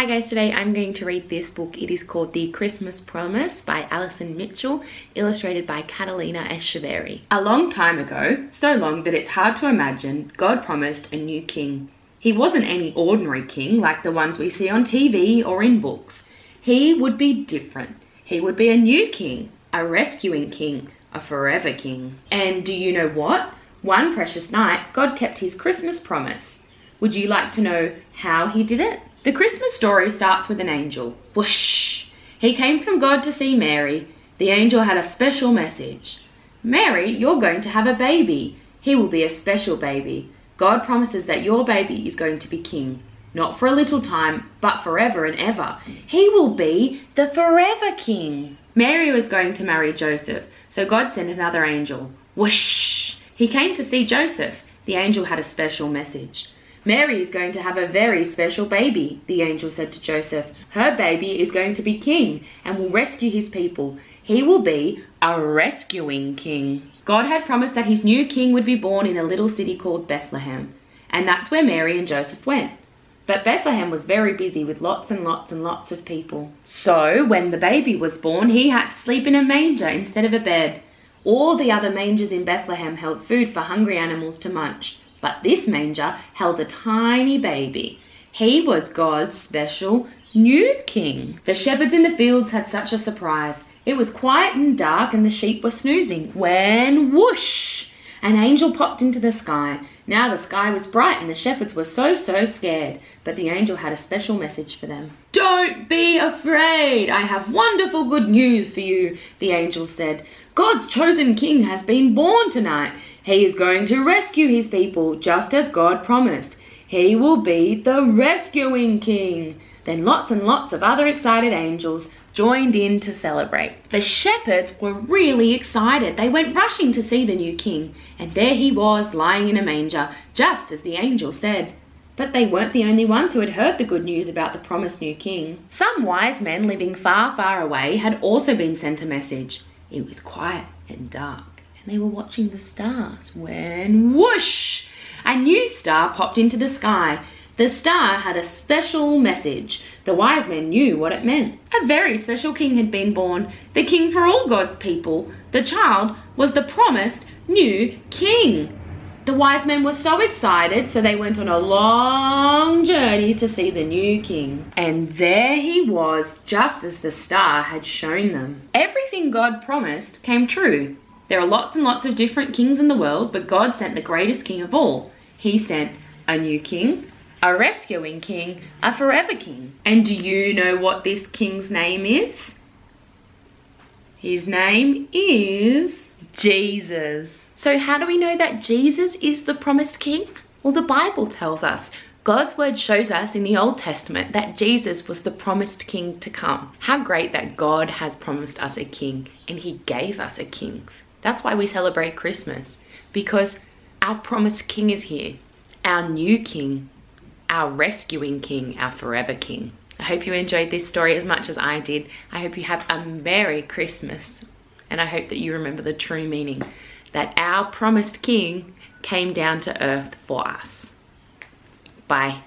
Hi guys, today I'm going to read this book. It is called The Christmas Promise by Alison Mitchell, illustrated by Catalina Echeverry. A long time ago, so long that it's hard to imagine, God promised a new king. He wasn't any ordinary king like the ones we see on TV or in books. He would be different. He would be a new king, a rescuing king, a forever king. And do you know what? One precious night, God kept his Christmas promise. Would you like to know how he did it? The Christmas story starts with an angel. Whoosh! He came from God to see Mary. The angel had a special message. Mary, you're going to have a baby. He will be a special baby. God promises that your baby is going to be king. Not for a little time, but forever and ever. He will be the forever king. Mary was going to marry Joseph, so God sent another angel. Whoosh! He came to see Joseph. The angel had a special message. Mary is going to have a very special baby, the angel said to Joseph. Her baby is going to be king and will rescue his people. He will be a rescuing king. God had promised that his new king would be born in a little city called Bethlehem, and that's where Mary and Joseph went. But Bethlehem was very busy with lots and lots and lots of people. So when the baby was born, he had to sleep in a manger instead of a bed. All the other mangers in Bethlehem held food for hungry animals to munch. But this manger held a tiny baby. He was God's special new king. The shepherds in the fields had such a surprise. It was quiet and dark and the sheep were snoozing when whoosh! An angel popped into the sky. Now the sky was bright and the shepherds were so scared. But the angel had a special message for them. Don't be afraid. I have wonderful good news for you, the angel said. God's chosen king has been born tonight. He is going to rescue his people, just as God promised. He will be the rescuing king. Then lots and lots of other excited angels joined in to celebrate. The shepherds were really excited. They went rushing to see the new king, and there he was lying in a manger, just as the angel said. But they weren't the only ones who had heard the good news about the promised new king. Some wise men living far, far away had also been sent a message. It was quiet and dark, and they were watching the stars when whoosh! A new star popped into the sky. The star had a special message. The wise men knew what it meant. A very special king had been born, the king for all God's people. The child was the promised new king. The wise men were so excited, so they went on a long journey to see the new king. And there he was, just as the star had shown them. Everything God promised came true. There are lots and lots of different kings in the world, but God sent the greatest king of all. He sent a new king, a rescuing king, a forever king. And do you know what this king's name is? His name is Jesus. So how do we know that Jesus is the promised king? Well, the Bible tells us. God's word shows us in the Old Testament that Jesus was the promised king to come. How great that God has promised us a king, and he gave us a king. That's why we celebrate Christmas, because our promised king is here, our new king, our rescuing king, our forever king. I hope you enjoyed this story as much as I did. I hope you have a Merry Christmas, and I hope that you remember the true meaning that our promised king came down to earth for us. Bye.